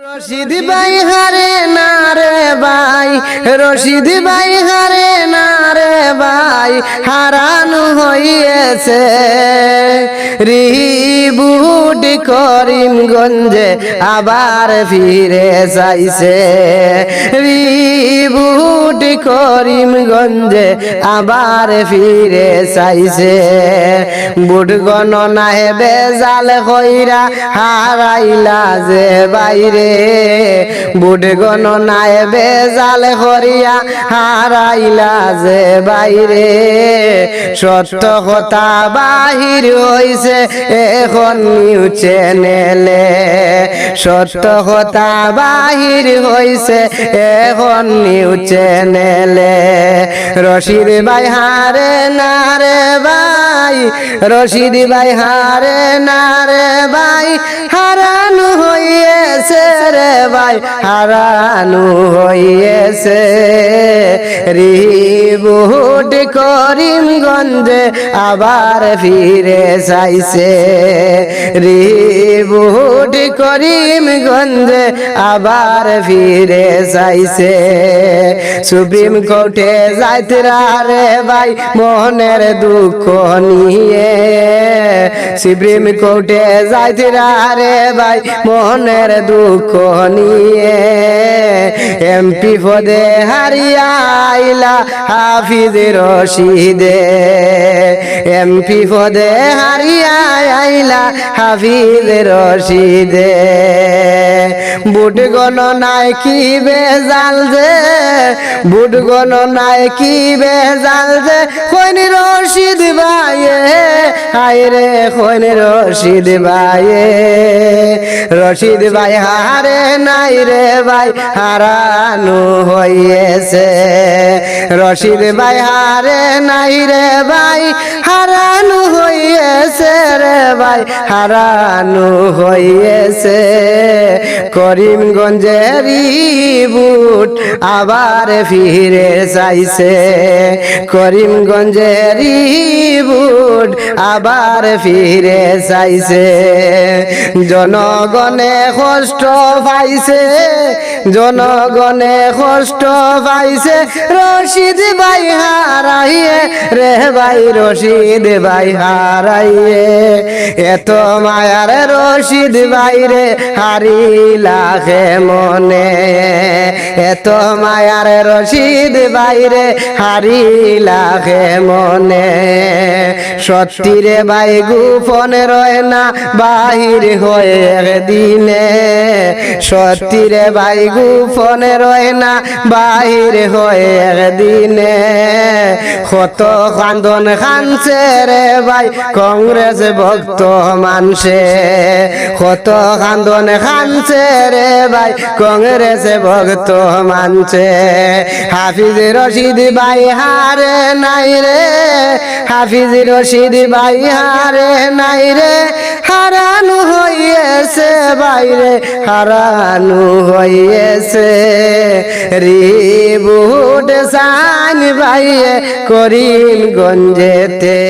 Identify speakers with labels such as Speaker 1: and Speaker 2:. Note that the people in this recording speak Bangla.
Speaker 1: রশিদ ভাই হারে না রে ভাই, রশিদ ভাই হারে না রে ভাই, হারানো হইয়েছে রিবুট করিমগঞ্জে আবার ফিরে চাইছে, রিবুট করিমগঞ্জে আবার ফিরে চাইছে। বুট গণনায় বেজাল কইরা হারাইলা যে বাইরে, বুট গণনায় বেজাল করিয়া হারাইলা যে বাইরে। সত্য কথা বাহির হইছে এখন নিউজ চ্যানেলে, সত্য কথা বাহির হইছে এখন নিউজ চ্যানেলে। রশিদ ভাই হারে না রে ভাই, রশিদ ভাই হারে না রে ভাই, হারানো হইয়েছে রে ভাই, হারানো হইয়েছে। রিবুট করিমগঞ্জে আবার ফিরে চাইছে, রিবুট করিমগঞ্জে আবার ফিরে চাইছে। সুপ্রিম কোর্টে যাইতরা রে ভাই মনের দুঃখ নিয়ে, সুপ্রিম কোর্টে যাইতরা রে ভাই মনের দুঃখ নিয়ে। এমপি পদে হারিয়া আইলা হাফিজ রশিদে, এমপি পদে হারিয়া আইলা হাফিজ রশিদে। বুট গণনায় কি বেজাল যে, বুট গণনায় কি বেজাল যে, কোন রশিদ ভাইয়ে হায়রে কোন রশিদ ভাইয়ে। রশিদ ভাই হারে নাই রে ভাই, হারানো হইয়েছে। রশিদ ভাই হারে নাই রে ভাই, হারানো হইয়েছে রে ভাই, হারানো হইয়েছে। করিমগঞ্জের রিবুট আবার ফিরে চাইছে, করিমগঞ্জের রিবুট আবার ফিরে চাইছে। জনগণে কষ্ট পাইছে, জনগণে কষ্ট পাইছে, রশিদ ভাই হারাইয়ে রে ভাই, রশিদ ভাই হারাইয়ে। এত মায়ার রশিদ ভাই রে হারিলা হে মনে, এত মায়ার রশিদ ভাই রে হারিলা হে মনে। সত্যি রে ভাই গোপন রয় না বাহির হয়ে দিনে, সত্যি রে ভাই গোপন রয় না বাহির হয়ে দিনে। কত কান্দন খানছে রে ভাই কংগ্রেস ভক্ত মানছে, কত কান্দন খানছে রে ভাই কংগ্রেস ভক্ত মানছে। হাফিজ রশিদ ভাই হারে নাই রে, হাফিজ রশিদ ভাই হারে নাই রে, হারানো হইয়েছে বাইরে, হারানো হইয়েছে। রিবুট সাইন ভাইয়ে করিমগঞ্জেতে।